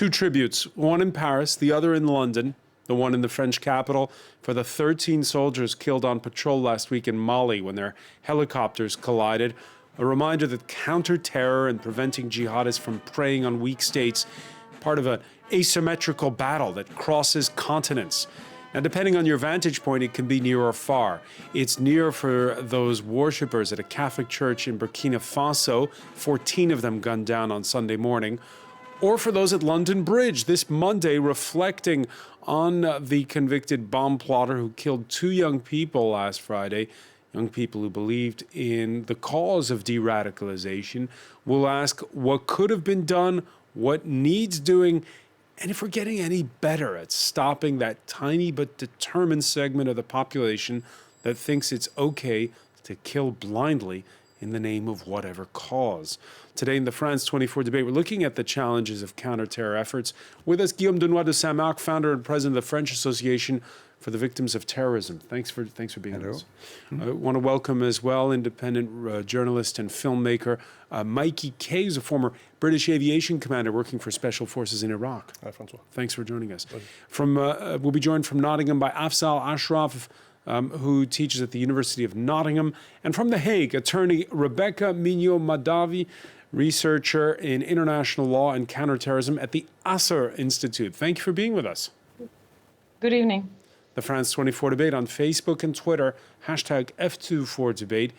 two tributes, one in Paris, the other in London, the one in the French capital, for the 13 soldiers killed on patrol last week in Mali when their helicopters collided. A reminder that counter-terror and preventing jihadists from preying on weak states, part of an asymmetrical battle that crosses continents. Now, depending on your vantage point, it can be near or far. It's near for those worshippers at a Catholic church in Burkina Faso, 14 of them gunned down on Sunday morning, or for those at London Bridge this Monday, reflecting on the convicted bomb plotter who killed two young people last Friday, young people who believed in the cause of de-radicalization. We'll ask what could have been done, what needs doing, and if we're getting any better at stopping that tiny but determined segment of the population that thinks it's okay to kill blindly in the name of whatever cause. Today in the France 24 debate, we're looking at the challenges of counter-terror efforts. With us, Guillaume Denoy de Saint-Marc, founder and president of the French Association for the Victims of Terrorism. Thanks for being with us. I want to welcome as well independent journalist and filmmaker Mikey Kay, who's a former British aviation commander working for Special Forces in Iraq. Hi, Francois. Thanks for joining us. We'll be joined from Nottingham by Afzal Ashraf, who teaches at the University of Nottingham, and from The Hague, attorney Rebecca Mignot-Madavi, researcher in international law and counterterrorism at the Asser Institute. Thank you for being with us. Good evening. The France 24 debate on Facebook and Twitter, hashtag F24debate.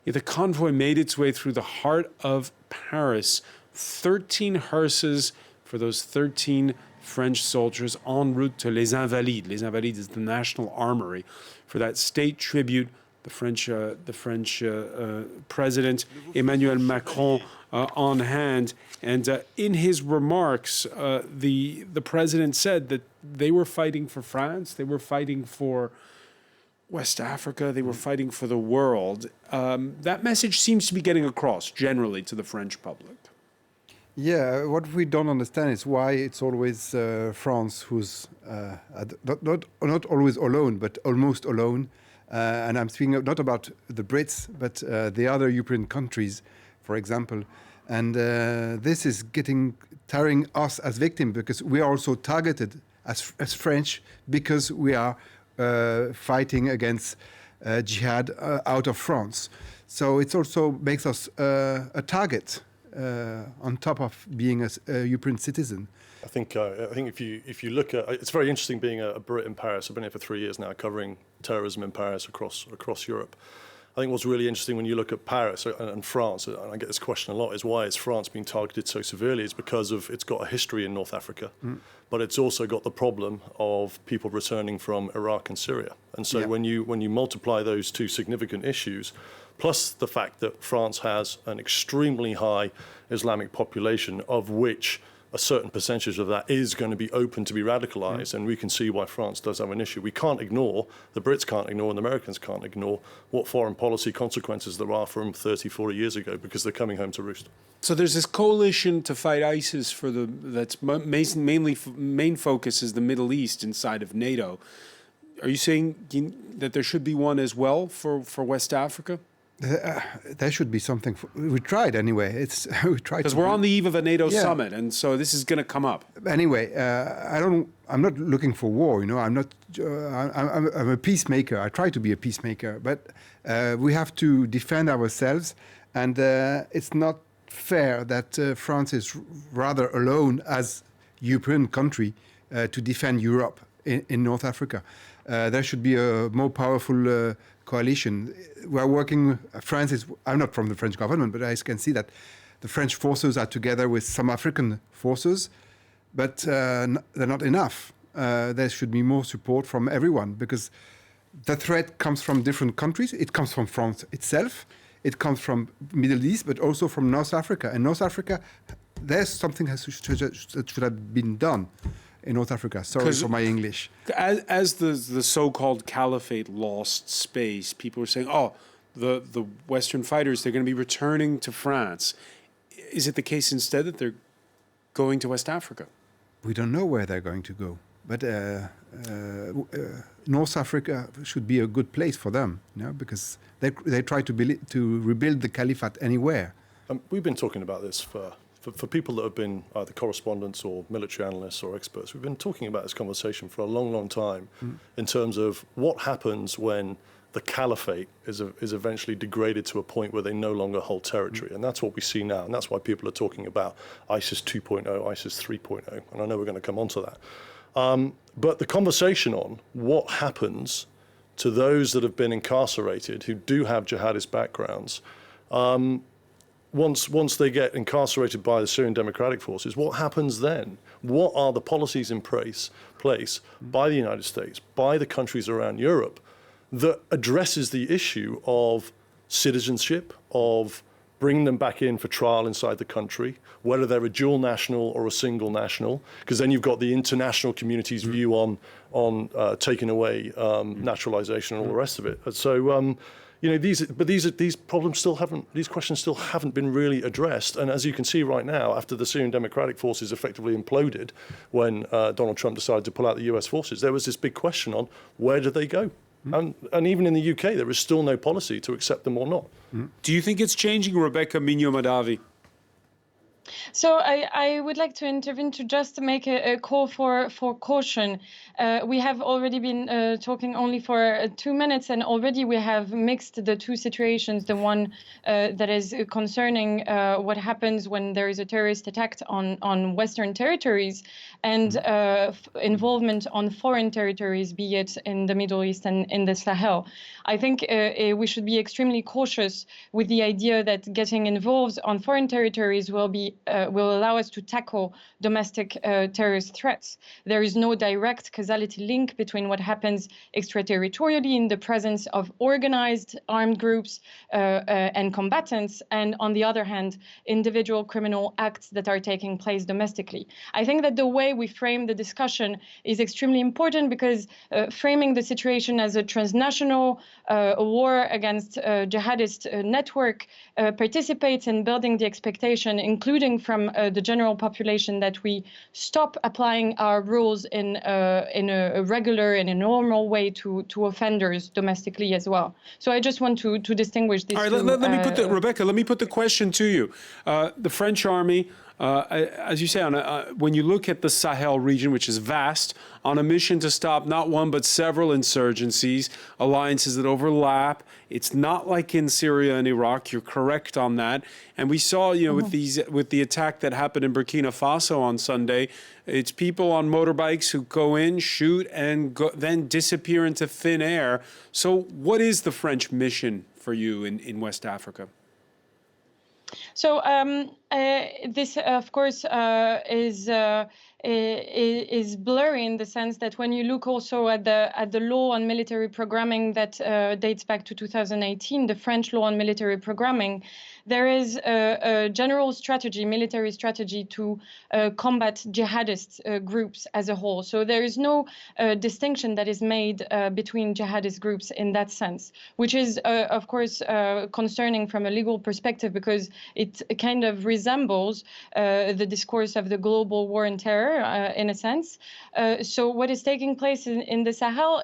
The convoy made its way through the heart of Paris. 13 hearses for those 13 French soldiers en route to Les Invalides. Les Invalides is the National Armory for that state tribute. The French President Emmanuel Macron on hand. And in his remarks, the president said that they were fighting for France, they were fighting for West Africa, they were fighting for the world. That message seems to be getting across generally to the French public. Yeah, what we don't understand is why it's always France who's not always alone, but almost alone. And I'm speaking not about the Brits, but the other European countries, for example. And this is tearing us as victims, because we are also targeted as French, because we are fighting against jihad out of France. So it also makes us a target on top of being a European citizen. I think if you look at, it's very interesting being a Brit in Paris. I've been here for 3 years now, covering terrorism in Paris across Europe. I think what's really interesting when you look at Paris and France, and I get this question a lot, is why is France being targeted so severely? It's because it's got a history in North Africa, but it's also got the problem of people returning from Iraq and Syria. And so when you multiply those two significant issues, plus the fact that France has an extremely high Islamic population, of which a certain percentage of that is going to be open to be radicalized, and we can see why France does have an issue. We can't ignore, the Brits can't ignore, and the Americans can't ignore what foreign policy consequences there are from 30, 40 years ago, because they're coming home to roost. So there's this coalition to fight ISIS that's main focus is the Middle East inside of NATO. Are you saying that there should be one as well for West Africa? There should be something. We tried anyway. We tried because we're on the eve of a NATO summit, and so this is going to come up. Anyway, I'm not looking for war. I'm a peacemaker. I try to be a peacemaker, but we have to defend ourselves, and it's not fair that France is rather alone as European country to defend Europe in North Africa. There should be a more powerful coalition. We are working, I'm not from the French government, but I can see that the French forces are together with some African forces, but they're not enough. There should be more support from everyone, because the threat comes from different countries. It comes from France itself. It comes from Middle East, but also from North Africa. And North Africa, there's something that should have been done in North Africa. Sorry for my English. As the so-called caliphate lost space, people were saying, oh, the Western fighters, they're going to be returning to France. Is it the case instead that they're going to West Africa? We don't know where they're going to go. But North Africa should be a good place for them, because they try to rebuild the caliphate anywhere. We've been talking about this for for people that have been either correspondents or military analysts or experts, we've been talking about this conversation for a long, long time in terms of what happens when the caliphate is eventually degraded to a point where they no longer hold territory. And that's what we see now. And that's why people are talking about ISIS 2.0, ISIS 3.0. And I know we're going to come on to that. But the conversation on what happens to those that have been incarcerated who do have jihadist backgrounds, once they get incarcerated by the Syrian Democratic Forces, what happens then? What are the policies in place by the United States, by the countries around Europe, that addresses the issue of citizenship, of bringing them back in for trial inside the country, whether they're a dual national or a single national, because then you've got the international community's view on taking away naturalization and all the rest of it. So, these problems still haven't, these questions still haven't been really addressed. And as you can see right now, after the Syrian Democratic Forces effectively imploded, when Donald Trump decided to pull out the US forces, there was this big question on where do they go? And even in the UK, there is still no policy to accept them or not. Do you think it's changing, Rebecca Mignot-Madavi? So I would like to intervene to just make a call for caution. We have already been talking only for 2 minutes, and already we have mixed the two situations. The one that is concerning what happens when there is a terrorist attack on Western territories, and involvement on foreign territories, be it in the Middle East and in the Sahel. I think we should be extremely cautious with the idea that getting involved on foreign territories will allow us to tackle domestic terrorist threats. There is no direct causality link between what happens extraterritorially in the presence of organized armed groups and combatants, and on the other hand, individual criminal acts that are taking place domestically. I think that the way we frame the discussion is extremely important, because framing the situation as a transnational war against a jihadist network participates in building the expectation, including from the general population, that we stop applying our rules in a regular and a normal way to offenders domestically as well. So I just want to distinguish these. All right, let me put Rebecca, let me put the question to you. The French army, as you say, when you look at the Sahel region, which is vast, on a mission to stop not one but several insurgencies, alliances that overlap. It's not like in Syria and Iraq. You're correct on that. And we saw, with the attack that happened in Burkina Faso on Sunday, it's people on motorbikes who go in, shoot, and then disappear into thin air. So what is the French mission for you in West Africa? So this, of course, is blurry in the sense that when you look also at the law on military programming that dates back to 2018, the French law on military programming, there is a general strategy, military strategy to combat jihadist groups as a whole. So there is no distinction that is made between jihadist groups in that sense, which is, of course, concerning from a legal perspective, because it kind of resembles the discourse of the global war on terror in a sense. So what is taking place in the Sahel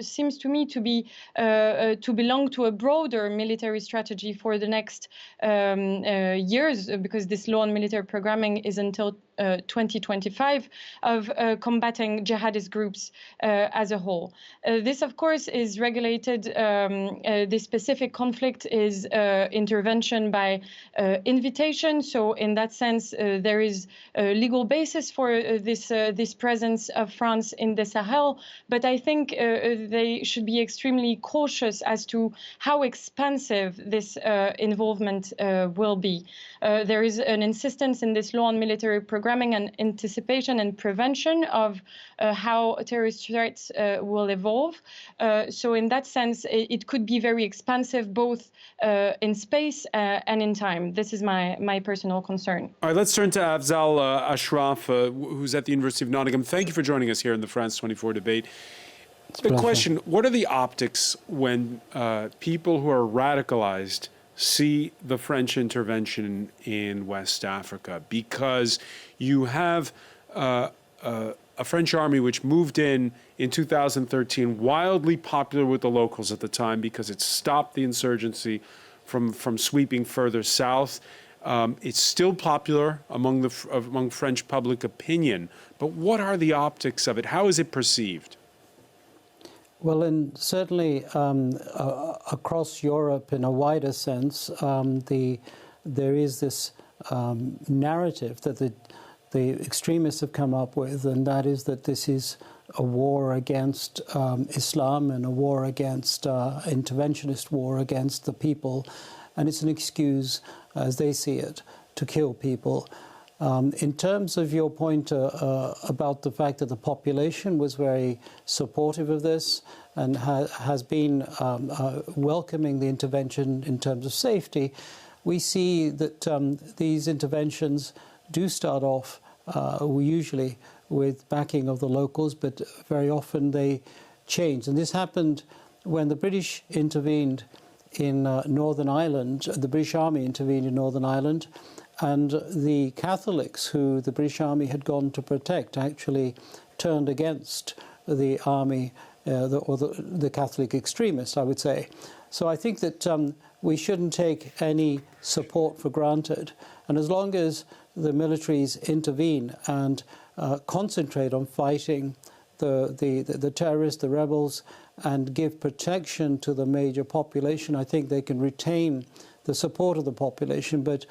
seems to me to belong to a broader military strategy for the next years, because this law on military programming is until 2025, of combating jihadist groups as a whole. This, of course, is regulated. This specific conflict is intervention by invitation. So in that sense, there is a legal basis for this presence of France in the Sahel. But I think they should be extremely cautious as to how expansive this involvement will be. There is an insistence in this law on military programming and anticipation and prevention of how terrorist threats will evolve. So in that sense, it could be very expansive, both in space and in time. This is my personal concern. All right, let's turn to Afzal Ashraf, who's at the University of Nottingham. Thank you for joining us here in the France 24 debate. The question, what are the optics when people who are radicalized see the French intervention in West Africa? Because you have a French army which moved in 2013, wildly popular with the locals at the time because it stopped the insurgency from sweeping further south. It's still popular among among French public opinion. But what are the optics of it? How is it perceived? Well, and certainly across Europe, in a wider sense, there is this narrative that the extremists have come up with, and that is that this is a war against Islam and a war against interventionist war against the people, and it's an excuse, as they see it, to kill people. In terms of your point about the fact that the population was very supportive of this and has been welcoming the intervention in terms of safety, we see that these interventions do start off usually with backing of the locals, but very often they change. And this happened when the British intervened in Northern Ireland, the British Army intervened in Northern Ireland, and the Catholics who the British Army had gone to protect actually turned against the army, or the Catholic extremists, I would say. So I think that we shouldn't take any support for granted. And as long as the militaries intervene and concentrate on fighting the terrorists, the rebels, and give protection to the major population, I think they can retain the support of the population. But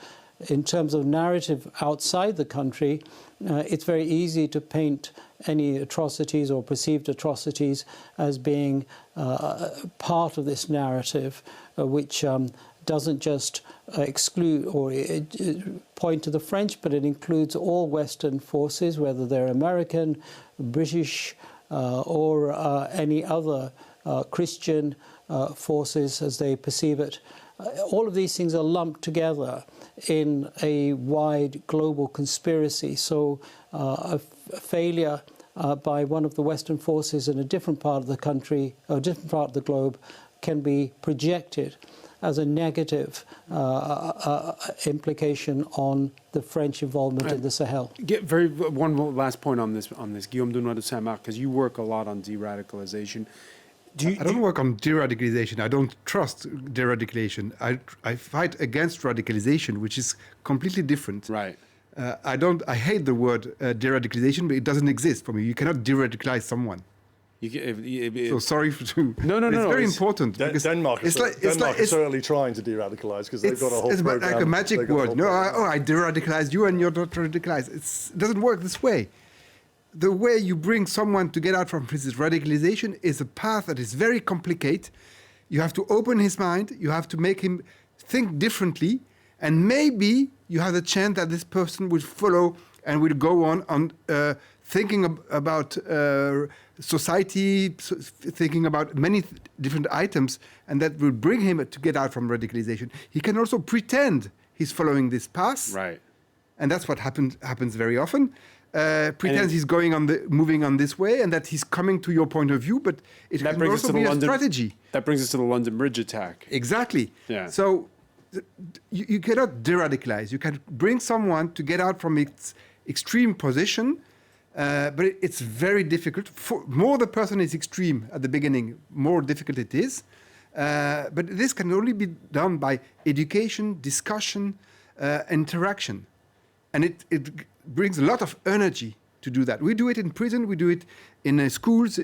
in terms of narrative outside the country, it's very easy to paint any atrocities or perceived atrocities as being part of this narrative, which doesn't just exclude or point to the French, but it includes all Western forces, whether they're American, British, or any other Christian forces as they perceive it. All of these things are lumped together in a wide global conspiracy. So a failure by one of the Western forces in a different part of the country, or a different part of the globe, can be projected as a negative implication on the French involvement in the Sahel. One last point on this, Guillaume Dunois de Saint-Marc, because you work a lot on de-radicalization. I don't work on de-radicalization. I don't trust de-radicalization. I fight against radicalization, which is completely different. Right. I hate the word de-radicalization, but it doesn't exist for me. You cannot de-radicalize someone. So sorry to... No. It's very important. Denmark is certainly trying to de-radicalize because they've got a whole program. It's like a magic word. No, I de-radicalized you and you're not radicalized. It doesn't work this way. The way you bring someone to get out from this radicalization is a path that is very complicated. You have to open his mind. You have to make him think differently. And maybe you have the chance that this person will follow and will go on thinking about society, thinking about many different items, and that will bring him to get out from radicalization. He can also pretend he's following this path. Right. And that's what happens very often. Pretends he's moving on this way, and that he's coming to your point of view, but it can also be a strategy. That brings us to the London Bridge attack. Exactly. Yeah. So you cannot de-radicalize. You can bring someone to get out from its extreme position, but it's very difficult. More the person is extreme at the beginning, more difficult it is. But this can only be done by education, discussion, interaction. And it brings a lot of energy to do that. We do it in prison, we do it in schools.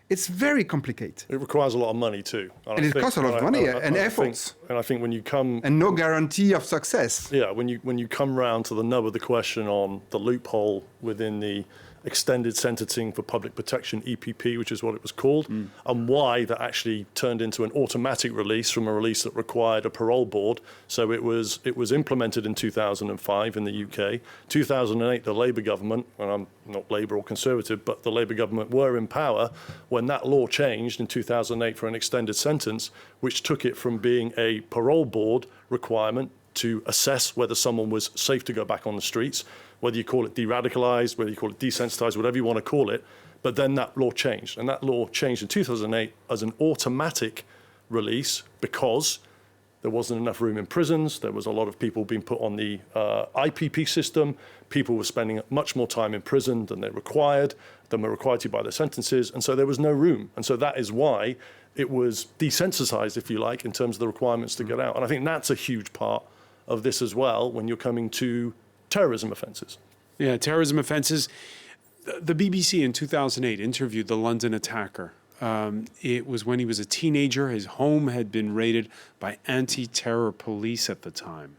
It's very complicated. It requires a lot of money too. And it costs a lot of money and efforts. And I think when you come... And no guarantee of success. Yeah, when you come round to the nub of the question on the loophole within the extended sentencing for public protection, EPP, which is what it was called, and why that actually turned into an automatic release from a release that required a parole board. So it was implemented in 2005 in the UK. 2008, the Labour government, and I'm not Labour or Conservative, but the Labour government were in power when that law changed in 2008 for an extended sentence, which took it from being a parole board requirement to assess whether someone was safe to go back on the streets, whether you call it de-radicalized, whether you call it desensitized, whatever you want to call it. But then that law changed. And that law changed in 2008 as an automatic release because there wasn't enough room in prisons. There was a lot of people being put on the IPP system. People were spending much more time in prison than were required to by their sentences. And so there was no room. And so that is why it was desensitized, if you like, in terms of the requirements to get out. And I think that's a huge part of this as well when you're coming to terrorism offences. Yeah, terrorism offences. The BBC in 2008 interviewed the London attacker. It was when he was a teenager. His home had been raided by anti-terror police at the time.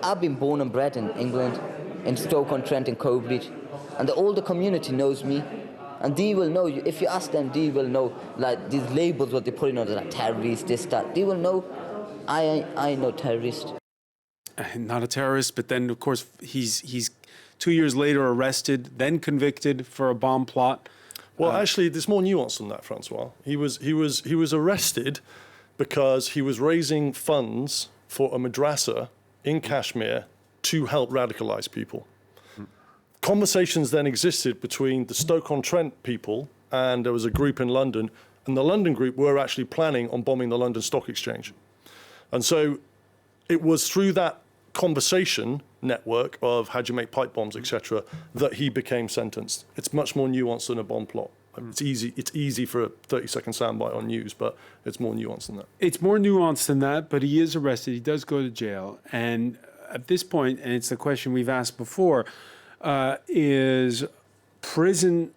I've been born and bred in England, in Stoke-on-Trent and Cobridge, and the older community knows me, and they will know, if you ask them, they will know, like these labels what they're putting on, like terrorist, this, that, they will know, I know terrorist. Not a terrorist, but then, of course, he's 2 years later arrested, then convicted for a bomb plot. Well, actually, there's more nuance than that, Francois. He was arrested because he was raising funds for a madrasa in Kashmir to help radicalize people. Conversations then existed between the Stoke-on-Trent people, and there was a group in London, and the London group were actually planning on bombing the London Stock Exchange. And so it was through that conversation network of how do you make pipe bombs, etc., that he became sentenced. It's much more nuanced than a bomb plot. It's easy for a 30-second soundbite on news, but it's more nuanced than that. It's more nuanced than that, but he is arrested. He does go to jail. And at this point, and it's the question we've asked before, is prison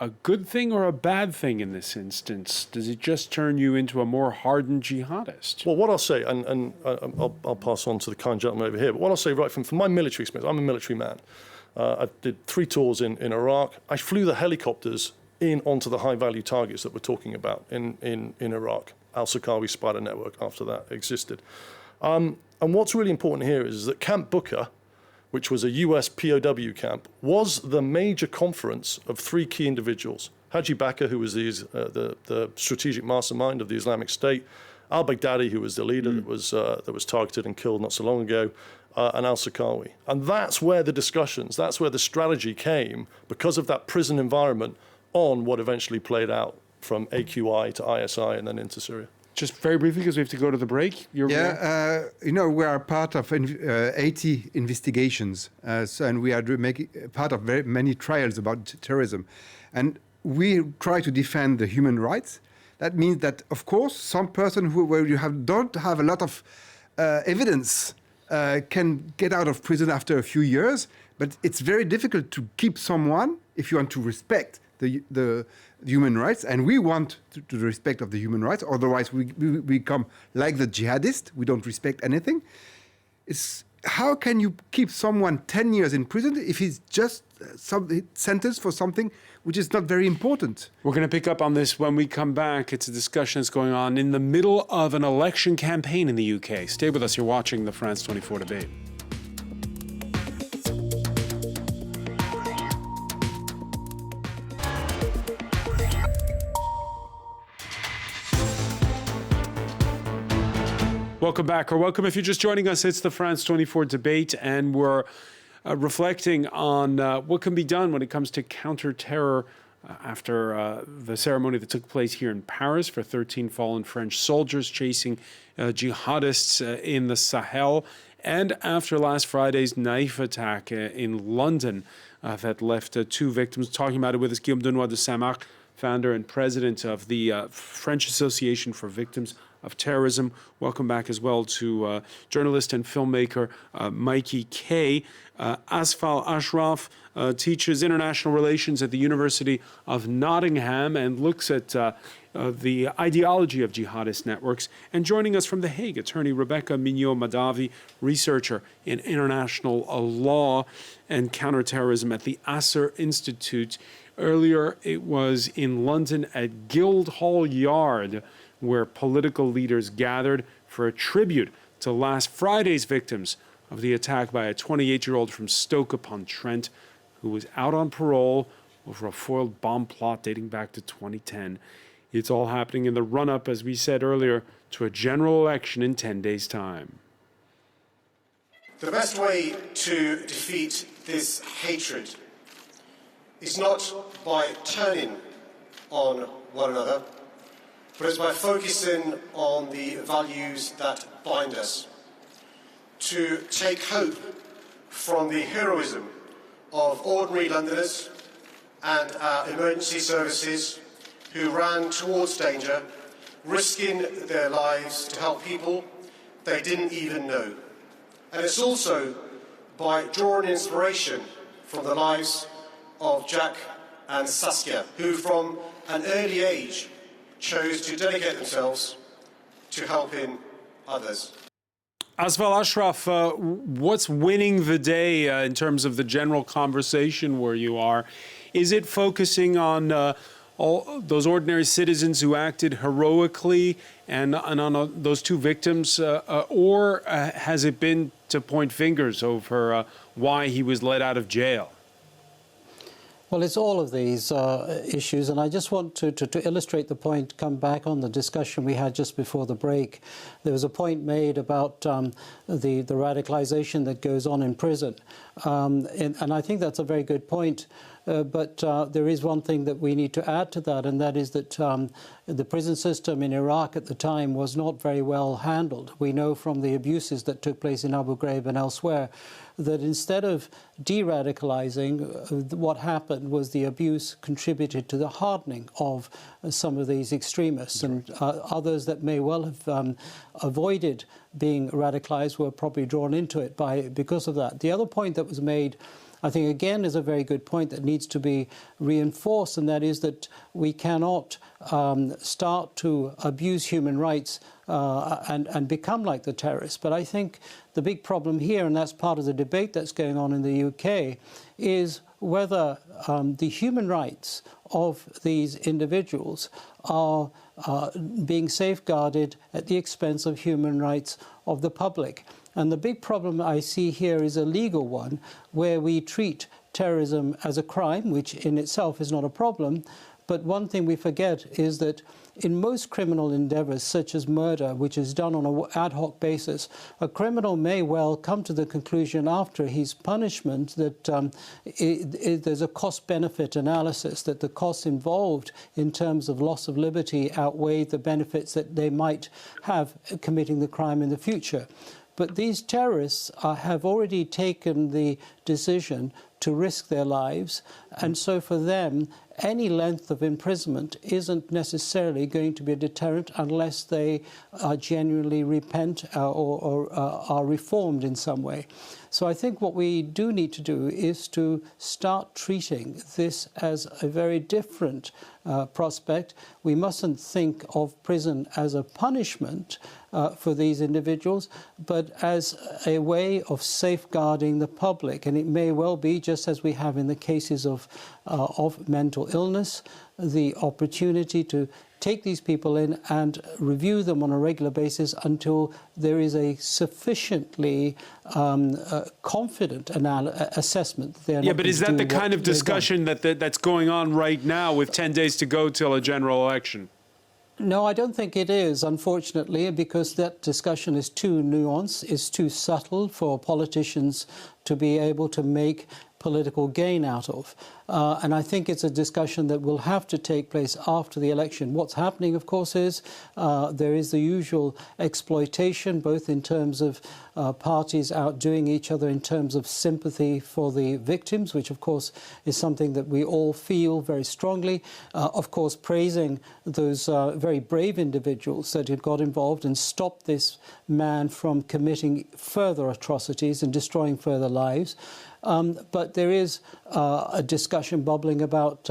a good thing or a bad thing in this instance? Does it just turn you into a more hardened jihadist? Well, what I'll say, and I'll pass on to the kind gentleman over here, but what I'll say right from my military experience, I'm a military man. I did 3 tours in Iraq. I flew the helicopters in onto the high-value targets that we're talking about in Iraq. Al-Sakawi Spider Network, after that, existed. And what's really important here is that Camp Booker, which was a US POW camp, was the major conference of 3 key individuals. Haji Bakr, who was the strategic mastermind of the Islamic State, al-Baghdadi, who was the leader that was targeted and killed not so long ago, and al-Sakawi. And that's where the discussions, that's where the strategy came, because of that prison environment, on what eventually played out from AQI to ISI and then into Syria. Just very briefly, because we have to go to the break. We are part of 80 investigations, and we are making part of very many trials about terrorism. And we try to defend the human rights. That means that, of course, some person where you don't have a lot of evidence can get out of prison after a few years, but it's very difficult to keep someone if you want to respect the human rights, and we want to the respect of the human rights. Otherwise, we become like the jihadists. We don't respect anything. How can you keep someone 10 years in prison if he's just sentenced for something which is not very important? We're going to pick up on this when we come back. It's a discussion that's going on in the middle of an election campaign in the UK. Stay with us. You're watching the France 24 debate. Welcome back, or welcome if you're just joining us. It's the France 24 debate, and we're reflecting on what can be done when it comes to counter-terror after the ceremony that took place here in Paris for 13 fallen French soldiers chasing jihadists in the Sahel, and after last Friday's knife attack in London that left 2 victims. Talking about it with us, Guillaume Denoy de Saint-Marc, founder and president of the French Association for Victims of Terrorism. Welcome back as well to journalist and filmmaker Mikey Kay. Asfal Ashraf teaches international relations at the University of Nottingham and looks at the ideology of jihadist networks. And joining us from The Hague, attorney Rebecca Mignot-Madavi, researcher in international law and counterterrorism at the Asser Institute. Earlier, it was in London at Guildhall Yard, where political leaders gathered for a tribute to last Friday's victims of the attack by a 28-year-old from Stoke-upon-Trent who was out on parole over a foiled bomb plot dating back to 2010. It's all happening in the run-up, as we said earlier, to a general election in 10 days' time. The best way to defeat this hatred is not by turning on one another, but it's by focusing on the values that bind us, to take hope from the heroism of ordinary Londoners and our emergency services who ran towards danger, risking their lives to help people they didn't even know. And it's also by drawing inspiration from the lives of Jack and Saskia, who from an early age chose to dedicate themselves to helping others. Asval Ashraf, what's winning the day in terms of the general conversation where you are? Is it focusing on all those ordinary citizens who acted heroically and on those two victims, or has it been to point fingers over why he was let out of jail? Well, it's all of these issues, and I just want to illustrate the point, come back on the discussion we had just before the break. There was a point made about the radicalization that goes on in prison, and I think that's a very good point. But there is one thing that we need to add to that, and that is that the prison system in Iraq at the time was not very well handled. We know from the abuses that took place in Abu Ghraib and elsewhere that instead of de-radicalizing, what happened was the abuse contributed to the hardening of some of these extremists, and others that may well have avoided being radicalized were probably drawn into it because of that. The other point that was made, I think, again, is a very good point that needs to be reinforced, and that is that we cannot start to abuse human rights and become like the terrorists. But I think the big problem here, and that's part of the debate that's going on in the UK, is whether the human rights of these individuals are being safeguarded at the expense of human rights of the public. And the big problem I see here is a legal one, where we treat terrorism as a crime, which in itself is not a problem. But one thing we forget is that in most criminal endeavors, such as murder, which is done on an ad hoc basis, a criminal may well come to the conclusion after his punishment that there's a cost-benefit analysis, that the costs involved in terms of loss of liberty outweigh the benefits that they might have committing the crime in the future. But these terrorists have already taken the decision to risk their lives, and so for them, any length of imprisonment isn't necessarily going to be a deterrent unless they genuinely repent or are reformed in some way. So I think what we do need to do is to start treating this as a very different prospect. We mustn't think of prison as a punishment for these individuals, but as a way of safeguarding the public. And it may well be, just as we have in the cases of mental illness, the opportunity to take these people in and review them on a regular basis until there is a sufficiently confident assessment. Yeah, but is that the kind of discussion that's going on right now with 10 days to go till a general election? No, I don't think it is, unfortunately, because that discussion is too nuanced, is too subtle for politicians to be able to make political gain out of. And I think it's a discussion that will have to take place after the election. What's happening, of course, is there is the usual exploitation, both in terms of parties outdoing each other in terms of sympathy for the victims, which, of course, is something that we all feel very strongly. Of course, praising those very brave individuals that had got involved and stopped this man from committing further atrocities and destroying further lives. But there is a discussion bubbling about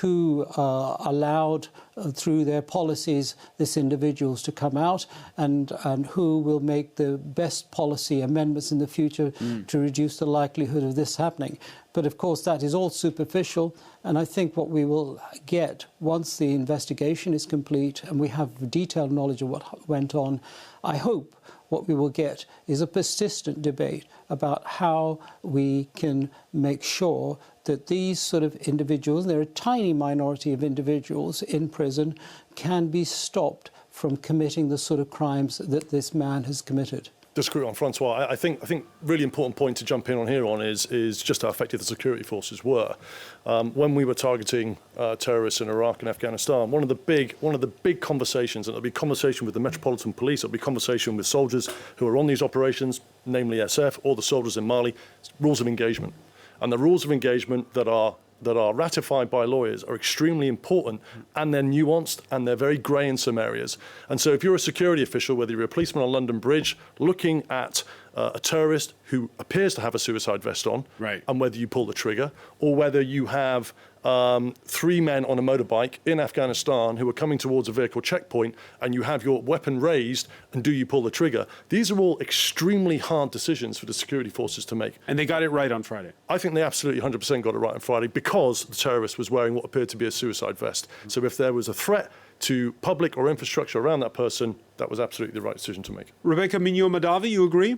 who allowed, through their policies, these individuals to come out, and who will make the best policy amendments in the future to reduce the likelihood of this happening. But of course, that is all superficial, and I think what we will get once the investigation is complete and we have detailed knowledge of what went on, I hope what we will get is a persistent debate about how we can make sure that these sort of individuals, and there are a tiny minority of individuals in prison, can be stopped from committing the sort of crimes that this man has committed. Disagree on Francois. I think really important point to jump in on here on is just how effective the security forces were when we were targeting terrorists in Iraq and Afghanistan. One of the big conversations, and it'll be conversation with the Metropolitan Police, it'll be conversation with soldiers who are on these operations, namely SF or the soldiers in Mali, rules of engagement. And the rules of engagement that are that are ratified by lawyers are extremely important, and they're nuanced and they're very grey in some areas. And so if you're a security official, whether you're a policeman on London Bridge looking at a terrorist who appears to have a suicide vest on, right, and whether you pull the trigger, or whether you have 3 men on a motorbike in Afghanistan who are coming towards a vehicle checkpoint and you have your weapon raised, and do you pull the trigger? These are all extremely hard decisions for the security forces to make. And they got it right on Friday. I think they absolutely 100% got it right on Friday because the terrorist was wearing what appeared to be a suicide vest. So if there was a threat to public or infrastructure around that person, that was absolutely the right decision to make. Rebecca Mignot-Madavi, you agree?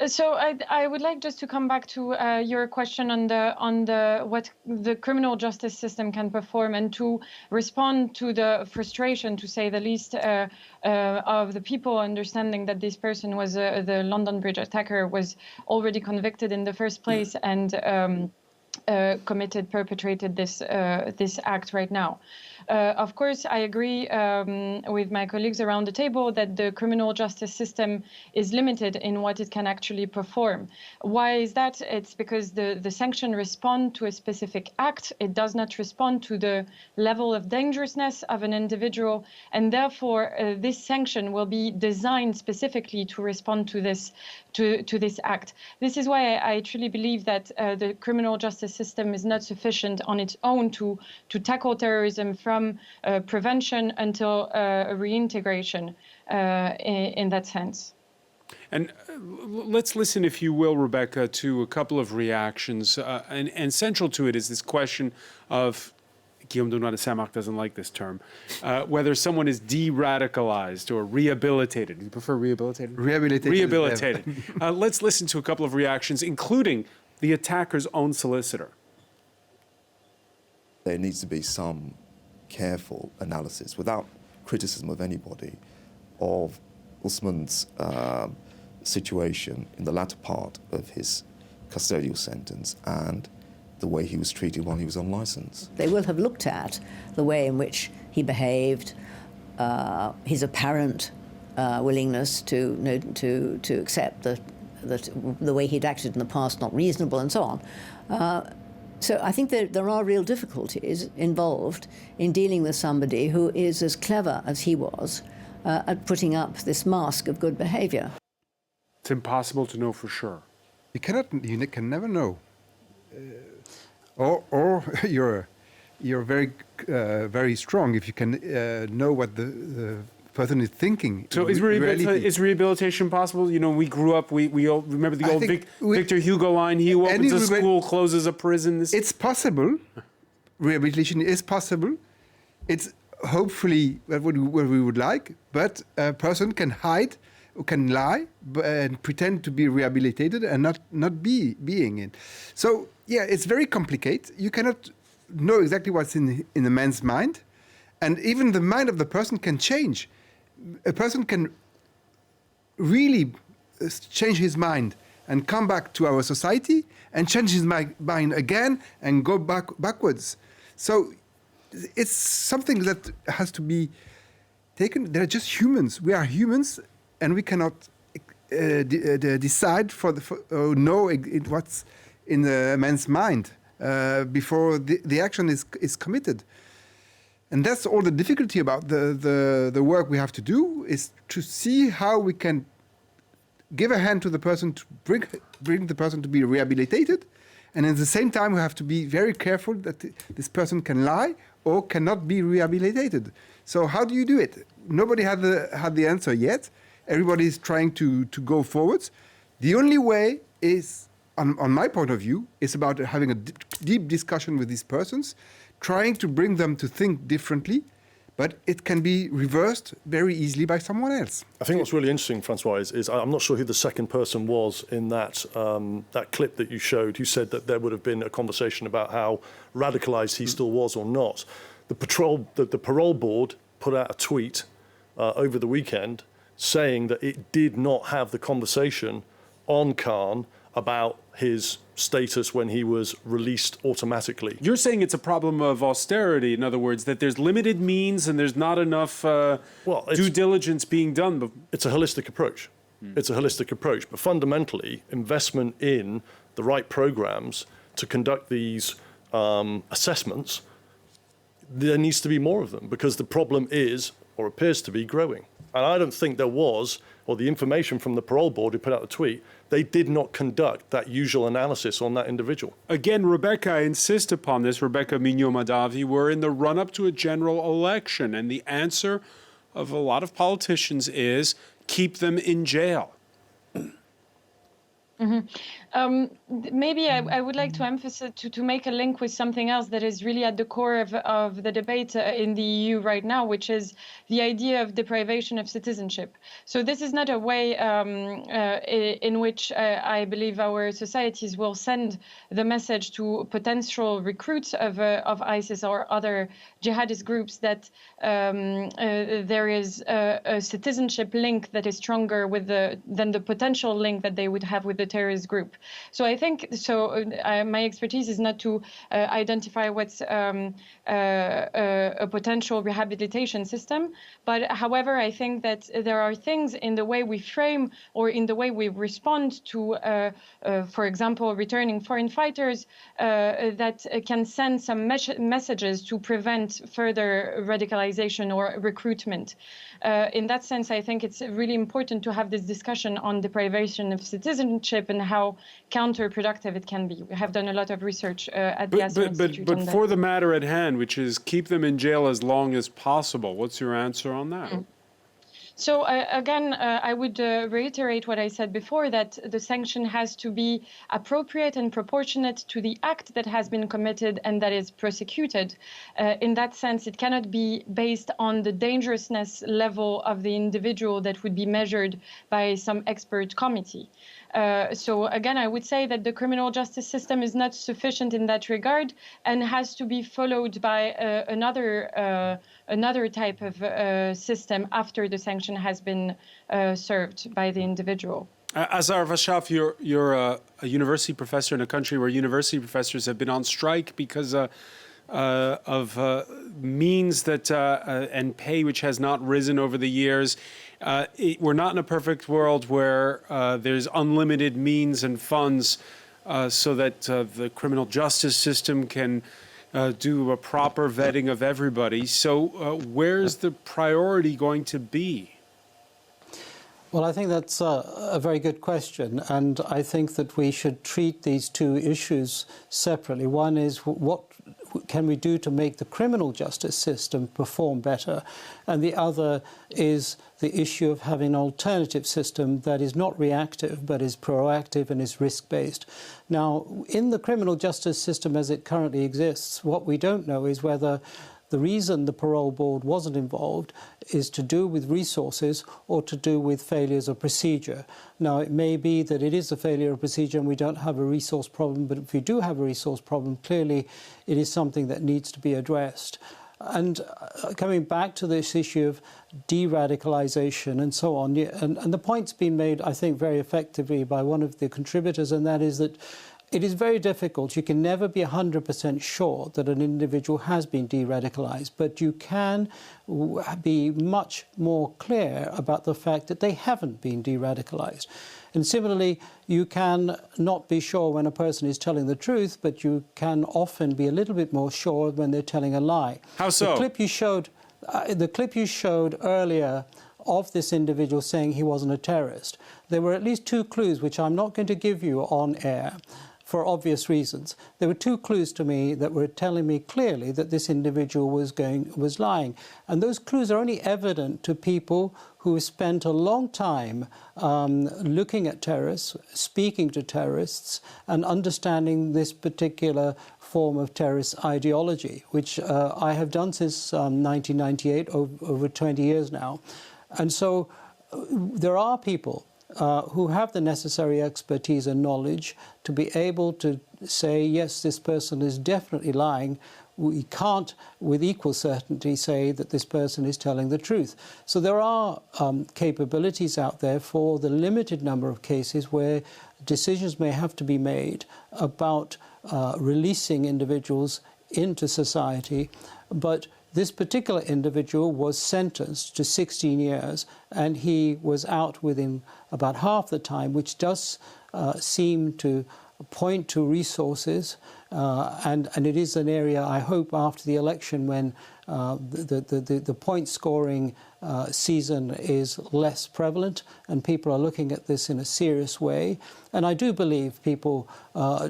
So I would like just to come back to your question on the what the criminal justice system can perform, and to respond to the frustration, to say the least, of the people understanding that this person was the London Bridge attacker was already convicted in the first place and perpetrated this act right now. Of course, I agree with my colleagues around the table that the criminal justice system is limited in what it can actually perform. Why is that? It's because the sanction responds to a specific act. It does not respond to the level of dangerousness of an individual, and therefore this sanction will be designed specifically to respond to this act. This is why I truly believe that the criminal justice system is not sufficient on its own to tackle terrorism from prevention until reintegration in that sense. And let's listen, if you will, Rebecca, to a couple of reactions. And central to it is this question of, Guillaume Dunois de Saint-Marc doesn't like this term, whether someone is de-radicalized or rehabilitated. Do you prefer rehabilitated? Rehabilitated. Rehabilitated. Let's listen to a couple of reactions, including the attacker's own solicitor. There needs to be some careful analysis, without criticism of anybody, of Usman's situation in the latter part of his custodial sentence and the way he was treated while he was on licence. They will have looked at the way in which he behaved, his apparent willingness to accept that the way he'd acted in the past not reasonable, and so on. So I think there are real difficulties involved in dealing with somebody who is as clever as he was at putting up this mask of good behaviour. It's impossible to know for sure. You can never know. Or you're very strong if you can know what the person is thinking. So is rehabilitation possible? You know, we grew up, we all remember the old Victor Hugo line, he who opens a school closes a prison. It's possible. Rehabilitation is possible. It's hopefully what we would like, but a person can hide, can lie, and pretend to be rehabilitated and not being it. So, yeah, it's very complicated. You cannot know exactly what's in a man's mind, and even the mind of the person can change. A person can really change his mind and come back to our society and change his mind again and go backwards. So it's something that has to be taken. They're just humans. We are humans, and we cannot decide know what's in a man's mind before the action is committed. And that's all the difficulty about the work we have to do, is to see how we can give a hand to the person to bring the person to be rehabilitated. And at the same time, we have to be very careful that this person can lie or cannot be rehabilitated. So how do you do it? Nobody had the answer yet. Everybody is trying to go forwards. The only way is, on my point of view, is about having a deep discussion with these persons, trying to bring them to think differently, but it can be reversed very easily by someone else. I think what's really interesting, Francois, is I'm not sure who the second person was in that clip that you showed, who said that there would have been a conversation about how radicalised he still was or not. The parole board put out a tweet over the weekend saying that it did not have the conversation on Khan about his status when he was released automatically. You're saying it's a problem of austerity, in other words, that there's limited means and there's not enough due diligence being done. It's a holistic approach. It's a holistic approach, but fundamentally, investment in the right programs to conduct these assessments, there needs to be more of them, because the problem is, or appears to be, growing. And I don't think there was, or the information from the parole board who put out the tweet, they did not conduct that usual analysis on that individual. Again, Rebecca, I insist upon this, Rebecca Mignot-Madavi, we're in the run-up to a general election, and the answer of a lot of politicians is keep them in jail. Maybe I would like to emphasize, to make a link with something else that is really at the core of the debate in the EU right now, which is the idea of deprivation of citizenship. So this is not a way in which I believe our societies will send the message to potential recruits of ISIS or other jihadist groups that there is a citizenship link that is stronger with than the potential link that they would have with the terrorist group. So I think my expertise is not to identify what's a potential rehabilitation system, but however, I think that there are things in the way we frame or in the way we respond to, for example, returning foreign fighters that can send some messages to prevent further radicalization or recruitment. In that sense, I think it's really important to have this discussion on deprivation of citizenship and how counterproductive it can be. We have done a lot of research at the Asylum Institute on that. But for the matter at hand, which is keep them in jail as long as possible, what's your answer on that? So again, I would reiterate what I said before, that the sanction has to be appropriate and proportionate to the act that has been committed and that is prosecuted. In that sense, it cannot be based on the dangerousness level of the individual that would be measured by some expert committee. So again, I would say that the criminal justice system is not sufficient in that regard and has to be followed by another type of system after the sanction has been served by the individual. Azar Vashaf, you're a university professor in a country where university professors have been on strike because of means that and pay which has not risen over the years. We're not in a perfect world where there's unlimited means and funds so that the criminal justice system can do a proper vetting of everybody. So where's the priority going to be? Well, I think that's a very good question, and I think that we should treat these two issues separately. One is what can we do to make the criminal justice system perform better, and the other is the issue of having an alternative system that is not reactive but is proactive and is risk-based. Now, in the criminal justice system as it currently exists, what we don't know is whether the reason the parole board wasn't involved is to do with resources or to do with failures of procedure. Now, it may be that it is a failure of procedure and we don't have a resource problem, but if we do have a resource problem, clearly it is something that needs to be addressed. And coming back to this issue of de-radicalization and so on, and the point's been made, I think, very effectively by one of the contributors, and that is that it is very difficult. You can never be 100% sure that an individual has been de-radicalized, but you can be much more clear about the fact that they haven't been de-radicalized. And similarly, you can not be sure when a person is telling the truth, but you can often be a little bit more sure when they're telling a lie. How so? The clip you showed earlier of this individual saying he wasn't a terrorist, there were at least two clues, which I'm not going to give you on air, for obvious reasons. There were two clues to me that were telling me clearly that this individual was lying. And those clues are only evident to people who spent a long time looking at terrorists, speaking to terrorists, and understanding this particular form of terrorist ideology, which I have done since 1998, over 20 years now. And so there are people who have the necessary expertise and knowledge to be able to say, yes, this person is definitely lying. We can't, with equal certainty, say that this person is telling the truth. So there are capabilities out there for the limited number of cases where decisions may have to be made about releasing individuals into society, but this particular individual was sentenced to 16 years and he was out within about half the time, which does seem to point to resources, and it is an area I hope after the election when the point scoring season is less prevalent and people are looking at this in a serious way. And I do believe people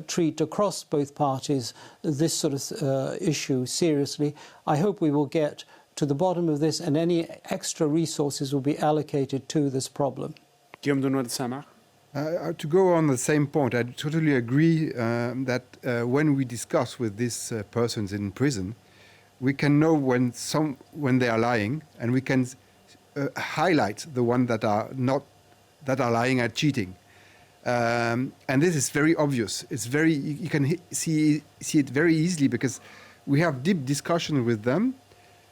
treat across both parties this sort of issue seriously. I hope we will get to the bottom of this and any extra resources will be allocated to this problem. Guillaume de Saint-Marc? To go on the same point, I totally agree that when we discuss with these persons in prison, we can know when they are lying, and we can highlight the ones that are lying and cheating. And this is very obvious. It's very you can see it very easily because we have deep discussion with them.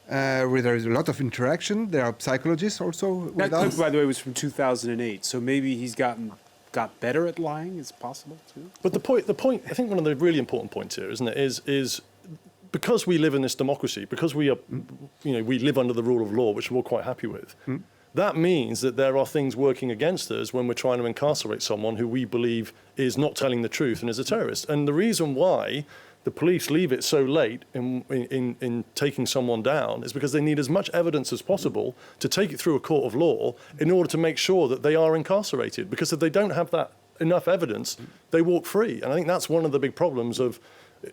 Where there is a lot of interaction. There are psychologists also with That us. clip, by the way, was from 2008, so maybe he's got better at lying. It's possible too. But the point, I think one of the really important points here, isn't it, is because we live in this democracy, because we are, we live under the rule of law, which we're quite happy with. That means that there are things working against us when we're trying to incarcerate someone who we believe is not telling the truth and is a terrorist. And the reason why the police leave it so late in taking someone down is because they need as much evidence as possible to take it through a court of law in order to make sure that they are incarcerated. Because if they don't have that enough evidence, they walk free. And I think that's one of the big problems of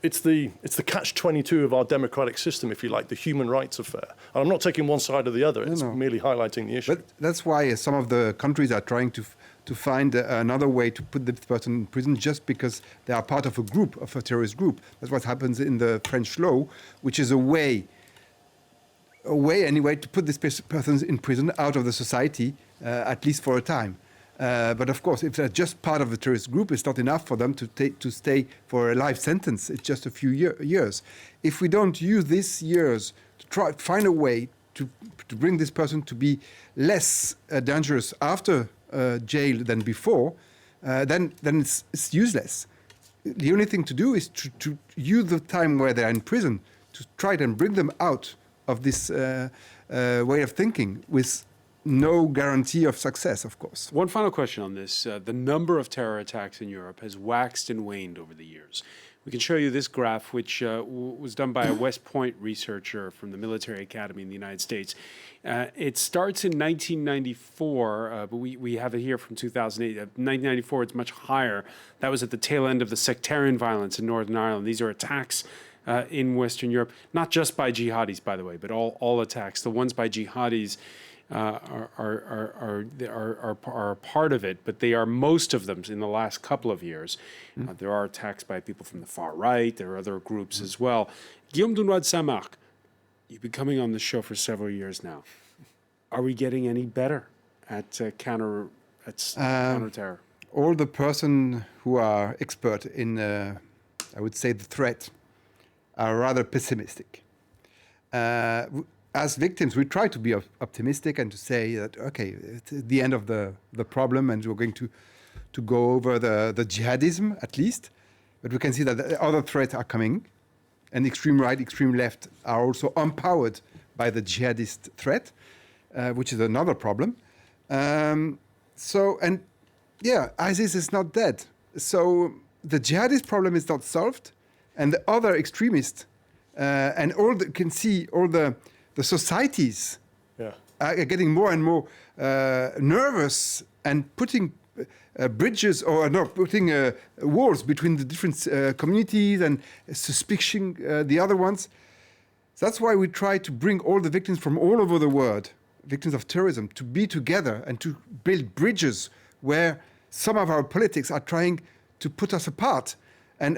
it's the catch-22 of our democratic system, if you like, the human rights affair. And I'm not taking one side or the other. It's merely highlighting the issue. But that's why some of the countries are trying to find another way to put this person in prison just because they are part of a group, of a terrorist group. That's what happens in the French law, which is a way anyway to put this person in prison out of the society, at least for a time. But of course, if they're just part of the terrorist group, it's not enough for them to stay for a life sentence. It's just a few years. If we don't use these years to try to find a way to bring this person to be less dangerous after jail than before, then it's useless. The only thing to do is to use the time where they're in prison to try and bring them out of this way of thinking with no guarantee of success, of course. One final question on this. The number of terror attacks in Europe has waxed and waned over the years. We can show you this graph, which was done by a West Point researcher from the Military Academy in the United States. It starts in 1994, but we have it here from 2008. 1994, it's much higher. That was at the tail end of the sectarian violence in Northern Ireland. These are attacks in Western Europe, not just by jihadis, by the way, but all attacks. The ones by jihadis are part of it, but they are most of them in the last couple of years. There are attacks by people from the far right. There are other groups as well. Guillaume de Saint-Marc, you've been coming on the show for several years now. Are we getting any better at counter-terror? All the persons who are expert in, I would say, the threat are rather pessimistic. As victims, we try to be optimistic and to say that, okay, it's the end of the problem and we're going to go over the jihadism at least. But we can see that other threats are coming, and extreme right, extreme left are also empowered by the jihadist threat, which is another problem. ISIS is not dead. So the jihadist problem is not solved, and the other extremists and can see all the societies are getting more and more nervous and putting bridges putting walls between the different communities and suspicion the other ones. That's why we try to bring all the victims from all over the world, victims of terrorism, to be together and to build bridges where some of our politics are trying to put us apart and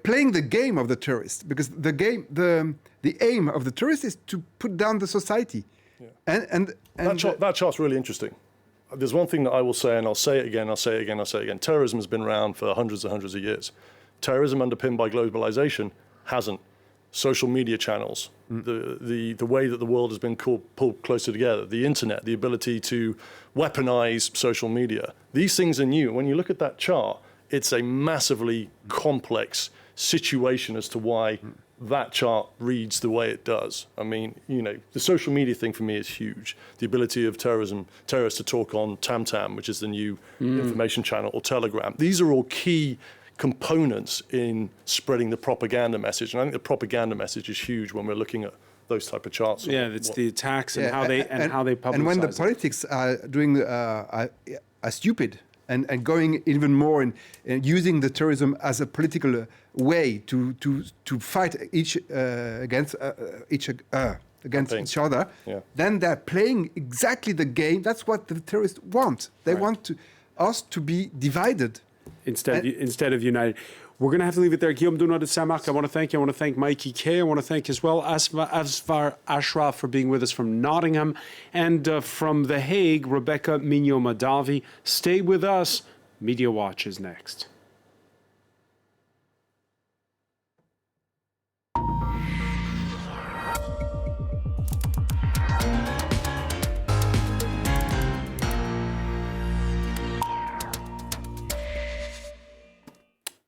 playing the game of the terrorists, because the aim of the terrorists is to put down the society. Yeah. And that chart's really interesting. There's one thing that I will say, and I'll say it again, I'll say it again, I'll say it again. Terrorism has been around for hundreds and hundreds of years. Terrorism underpinned by globalization hasn't. Social media channels, the way that the world has been pulled closer together, the internet, the ability to weaponize social media. These things are new. When you look at that chart, it's a massively complex situation as to why that chart reads the way it does. I mean, the social media thing for me is huge. The ability of terrorists to talk on TamTam, which is the new information channel, or Telegram. These are all key components in spreading the propaganda message. And I think the propaganda message is huge when we're looking at those type of charts. Yeah, it's the attacks and how they publicize. And when the it. politics are doing are stupid and going even more in using the terrorism as a political way to fight against each other, then they're playing exactly the game. That's what the terrorists want. They want us to be divided instead of united. We're going to have to leave it there. Guillaume Dunod de Saint-Marc, I want to thank you. I want to thank Mikey Kay. I want to thank as well Asfar Ashraf for being with us from Nottingham. And from The Hague, Rebecca Mignot-Madavi. Stay with us. Media Watch is next.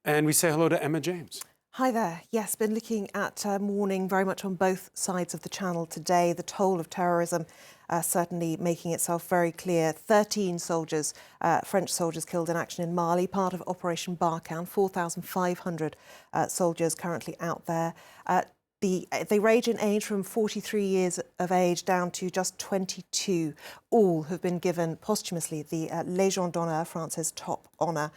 And we say hello to Emma James. Hi there. Yes, been looking at mourning very much on both sides of the channel today. The toll of terrorism certainly making itself very clear. 13 soldiers, French soldiers killed in action in Mali, part of Operation Barkhane. 4,500 soldiers currently out there. They range in age from 43 years of age down to just 22. All have been given posthumously the Légion d'honneur, France's top honour.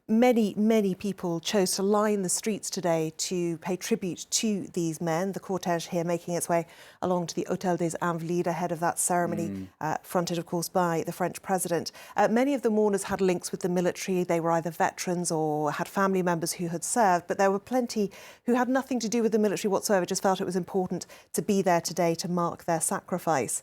Many people chose to line the streets today to pay tribute to these men. The cortege here making its way along to the Hôtel des Invalides ahead of that ceremony, fronted, of course, by the French president. Many of the mourners had links with the military. They were either veterans or had family members who had served, but there were plenty who had nothing to do with the military whatsoever, just felt it was important to be there today to mark their sacrifice.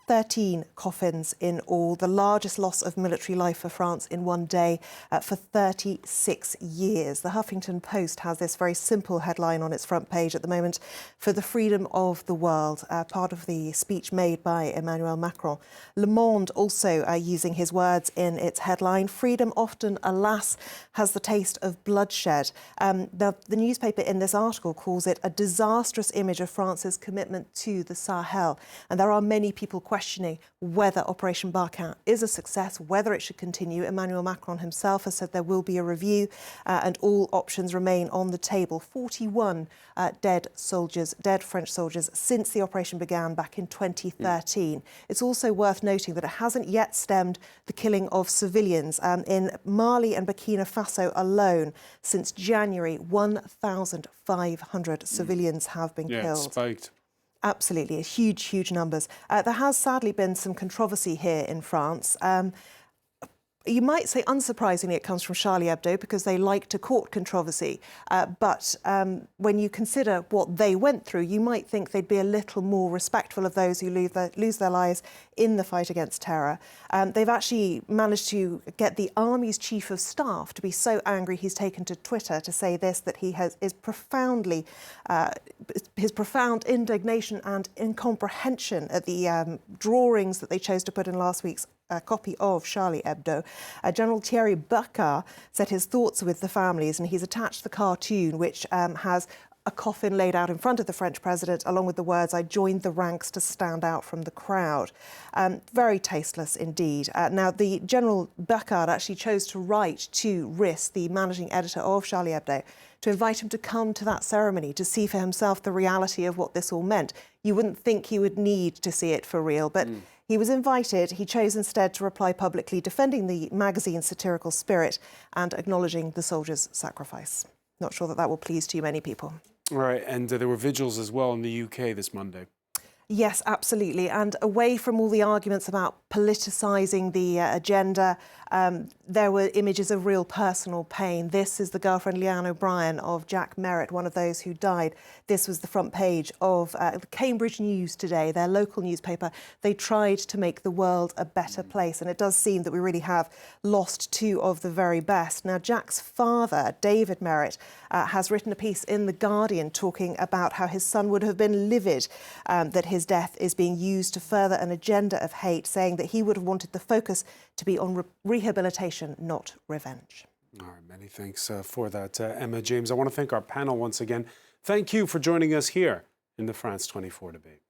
13 coffins in all, the largest loss of military life for France in one day for 36 years. The Huffington Post has this very simple headline on its front page at the moment: for the freedom of the world, part of the speech made by Emmanuel Macron. Le Monde also using his words in its headline: freedom often, alas, has the taste of bloodshed. The newspaper in this article calls it a disastrous image of France's commitment to the Sahel. And there are many people questioning whether Operation Barkhane is a success, whether it should continue. Emmanuel Macron himself has said there will be a review and all options remain on the table. 41 dead French soldiers since the operation began back in 2013. It's also worth noting that it hasn't yet stemmed the killing of civilians. In Mali and Burkina Faso alone, since January, 1,500 civilians have been killed. It's spiked. Absolutely, huge numbers. There has sadly been some controversy here in France. You might say, unsurprisingly, it comes from Charlie Hebdo because they like to court controversy. But when you consider what they went through, you might think they'd be a little more respectful of those who lose their lives in the fight against terror. They've actually managed to get the army's chief of staff to be so angry he's taken to Twitter to say this, that he is profoundly, his profound indignation and incomprehension at the drawings that they chose to put in last week's copy of Charlie Hebdo. General Thierry Burkhardt said his thoughts with the families, and he's attached the cartoon which has a coffin laid out in front of the French president, along with the words, "I joined the ranks to stand out from the crowd." Very tasteless indeed. Now, the General Burkhardt actually chose to write to Riss, the managing editor of Charlie Hebdo, to invite him to come to that ceremony to see for himself the reality of what this all meant. You wouldn't think he would need to see it for real, but he was invited. He chose instead to reply publicly, defending the magazine's satirical spirit and acknowledging the soldiers' sacrifice. Not sure that will please too many people. All right, and there were vigils as well in the UK this Monday. Yes, absolutely. And away from all the arguments about politicising the agenda, there were images of real personal pain. This is the girlfriend, Leanne O'Brien, of Jack Merritt, one of those who died. This was the front page of the Cambridge News today, their local newspaper. They tried to make the world a better place. And it does seem that we really have lost two of the very best. Now, Jack's father, David Merritt, has written a piece in The Guardian talking about how his son would have been livid that his death is being used to further an agenda of hate, saying that he would have wanted the focus to be on rehabilitation, not revenge. All right, many thanks for that, Emma James. I want to thank our panel once again. Thank you for joining us here in the France 24 debate.